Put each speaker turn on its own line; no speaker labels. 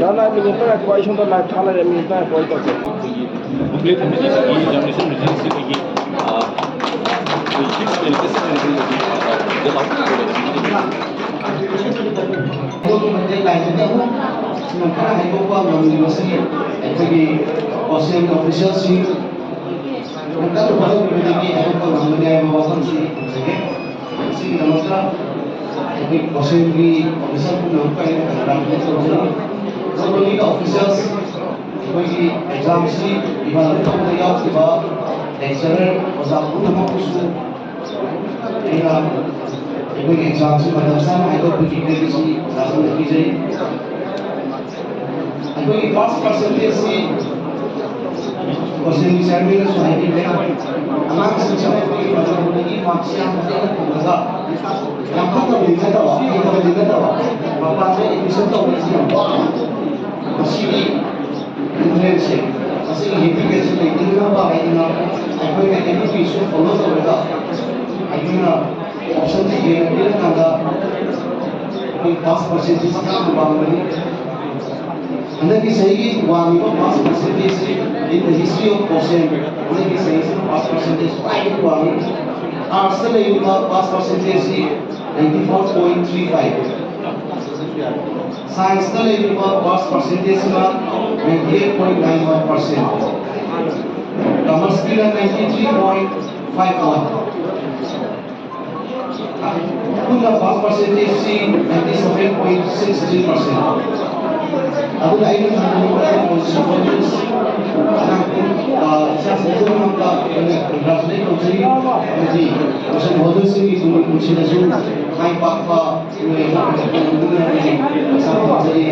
Nana minister equation to life thala minister equation to
complete examination results की
officials we exam sheet even from the out the lecturer was up to the motion we exam sheet madam sam I got to keep this as a teacher I got pass percentage see percentage certificate so I did among शिक्षा में कोई मतलब होने की marks या लगा यहाँ तो दिक्कत हुआ ये दिक्कत हुआ पापा से एडमिशन तो होनी चाहिए मशीनी इंटरेस्ट है असली हेपी कैसे लेकिन ना बाहर ना कोई ना एनी इशू फॉलो करेगा आई ना ऑप्शन से ये ना का कोई पास परसेंटेज का मामला अंदर की सही की वाली को pass percentage in the history of question अंदर की सही से पास परसेंटेज फाइव वाली आर्ट्स में इनका पास परसेंटेज 94.35 साइंस का इनका पास परसेंटेज का 98.91% कॉमर्स की 93.51 पूरा पास परसेंटेज सी 97.63% Aku lain dengan konstitusi anak saya itu nampak berasal dari jadi macam bodoh sih itu kunci nasu hai papa itu yang sampai jadi